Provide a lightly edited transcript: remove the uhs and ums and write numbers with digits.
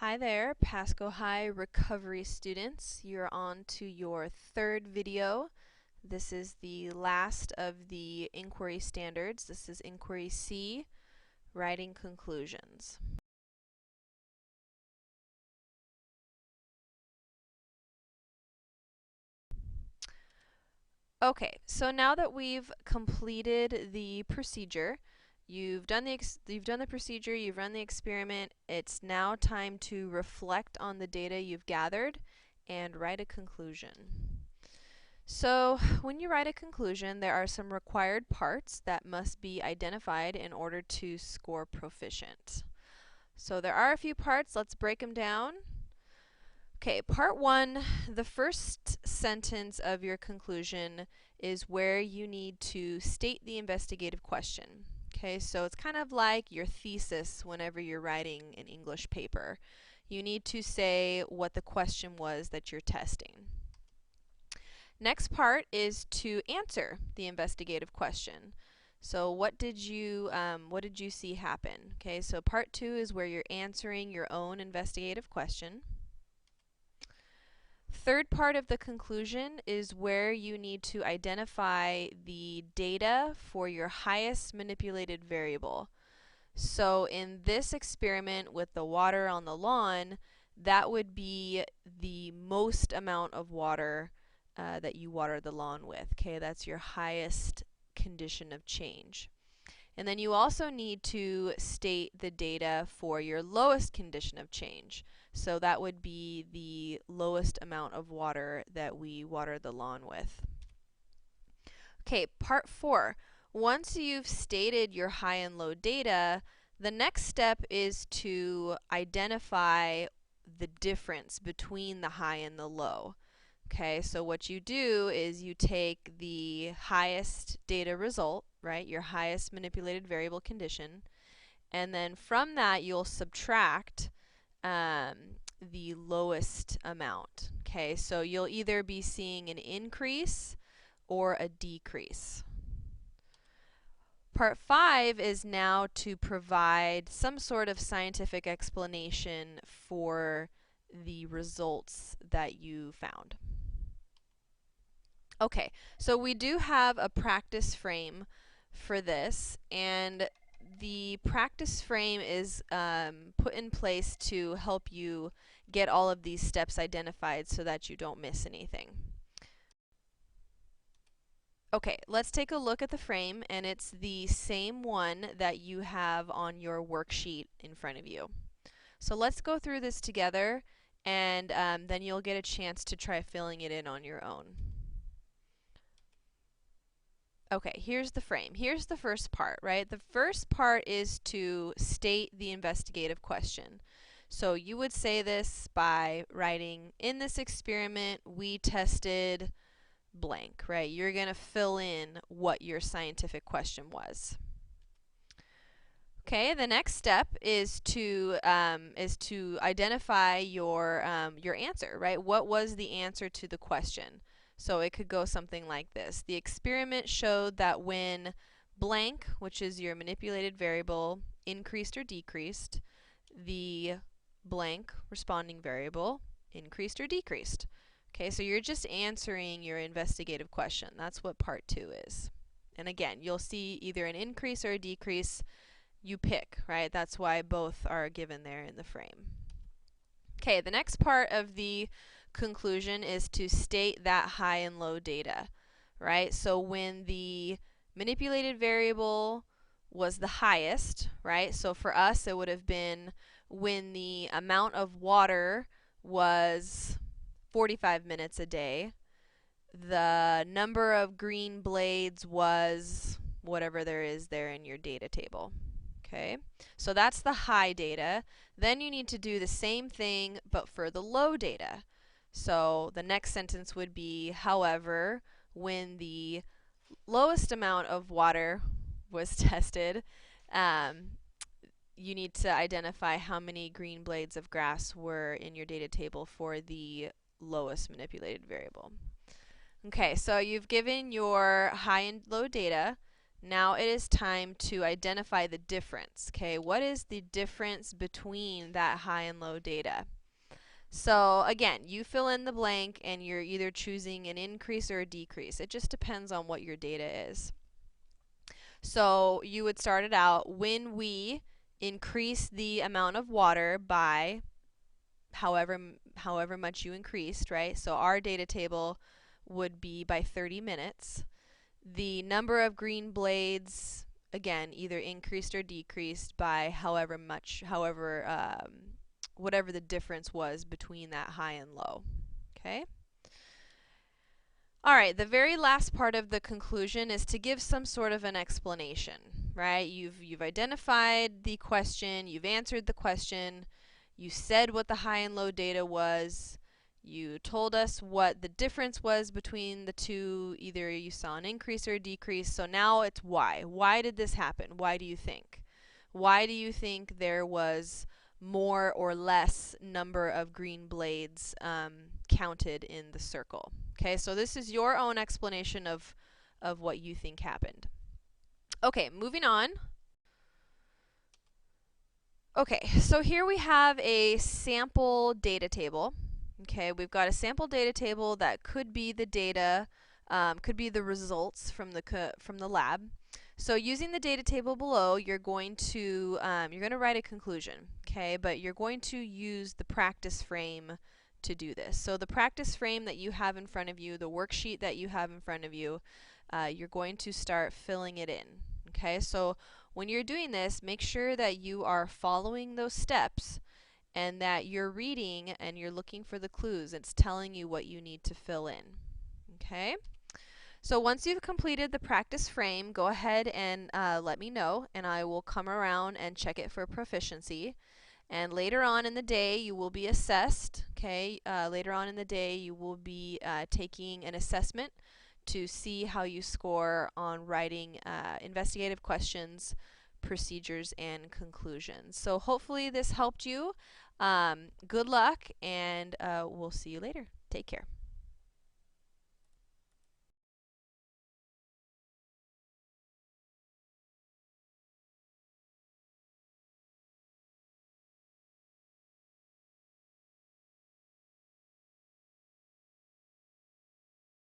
Hi there, Pasco High recovery students. You're on to your third video. This is the last of the inquiry standards. This is Inquiry C, writing conclusions. Okay, so now that we've completed the procedure, you've done the procedure, you've run the experiment, it's now time to reflect on the data you've gathered and write a conclusion. So, when you write a conclusion, there are some required parts that must be identified in order to score proficient. So, there are a few parts. Let's break them down. Okay, part one, the first sentence of your conclusion is where you need to state the investigative question. Okay, so it's kind of like your thesis whenever you're writing an English paper. You need to say what the question was that you're testing. Next part is to answer the investigative question. So what did you see happen? Okay, so part two is where you're answering your own investigative question. Third part of the conclusion is where you need to identify the data for your highest manipulated variable. So in this experiment with the water on the lawn, that would be the most amount of water that you water the lawn with. Okay, that's your highest condition of change. And then you also need to state the data for your lowest condition of change. So that would be the lowest amount of water that we water the lawn with. Okay, part four. Once you've stated your high and low data, the next step is to identify the difference between the high and the low. Okay, so what you do is you take the highest data result, right, your highest manipulated variable condition, and then from that you'll subtract the lowest amount. Okay, so you'll either be seeing an increase or a decrease. Part 5 is now to provide some sort of scientific explanation for the results that you found. Okay, so we do have a practice frame for this, and the practice frame is put in place to help you get all of these steps identified so that you don't miss anything. Okay, let's take a look at the frame, and it's the same one that you have on your worksheet in front of you. So let's go through this together, and then you'll get a chance to try filling it in on your own. Okay, here's the frame. Here's the first part, right? The first part is to state the investigative question. So you would say this by writing, in this experiment, we tested blank, right? You're going to fill in what your scientific question was. Okay, the next step is to identify your answer, right? What was the answer to the question? So it could go something like this. The experiment showed that when blank, which is your manipulated variable, increased or decreased, the blank responding variable increased or decreased. Okay, so you're just answering your investigative question. That's what part 2 is. And again, you'll see either an increase or a decrease. You pick, right? That's why both are given there in the frame. Okay, the next part of the conclusion is to state that high and low data, right? So when the manipulated variable was the highest, right? So for us, it would have been when the amount of water was 45 minutes a day. The number of green blades was whatever there is there in your data table. Okay, so that's the high data. Then you need to do the same thing but for the low data. So the next sentence would be, however, when the lowest amount of water was tested, you need to identify how many green blades of grass were in your data table for the lowest manipulated variable. Okay, so you've given your high and low data. Now it is time to identify the difference. Okay, what is the difference between that high and low data? So again, you fill in the blank and you're either choosing an increase or a decrease. It just depends on what your data is. So you would start it out when we increase the amount of water by however much you increased, right? So our data table would be by 30 minutes. The number of green blades, again, either increased or decreased by however much, whatever the difference was between that high and low. Okay? All right, the very last part of the conclusion is to give some sort of an explanation, right? You've identified the question, you've answered the question, you said what the high and low data was, you told us what the difference was between the two, either you saw an increase or a decrease. So now it's why. Why did this happen? Why do you think? Why do you think there was more or less number of green blades counted in the circle? Okay, so this is your own explanation of what you think happened. Okay, moving on. Okay, so here we have a sample data table. Okay, we've got a sample data table that could be the data, could be the results from the lab. So using the data table below, you're going to write a conclusion. Okay, but you're going to use the practice frame to do this. So the practice frame that you have in front of you, the worksheet that you have in front of you, you're going to start filling it in. Okay, so when you're doing this, make sure that you are following those steps and that you're reading and you're looking for the clues. It's telling you what you need to fill in. Okay? So once you've completed the practice frame, go ahead and let me know, and I will come around and check it for proficiency. And later on in the day, you will be assessed. Okay? Later on in the day, you will be taking an assessment to see how you score on writing investigative questions, procedures, and conclusions. So hopefully this helped you. Good luck, and we'll see you later. Take care.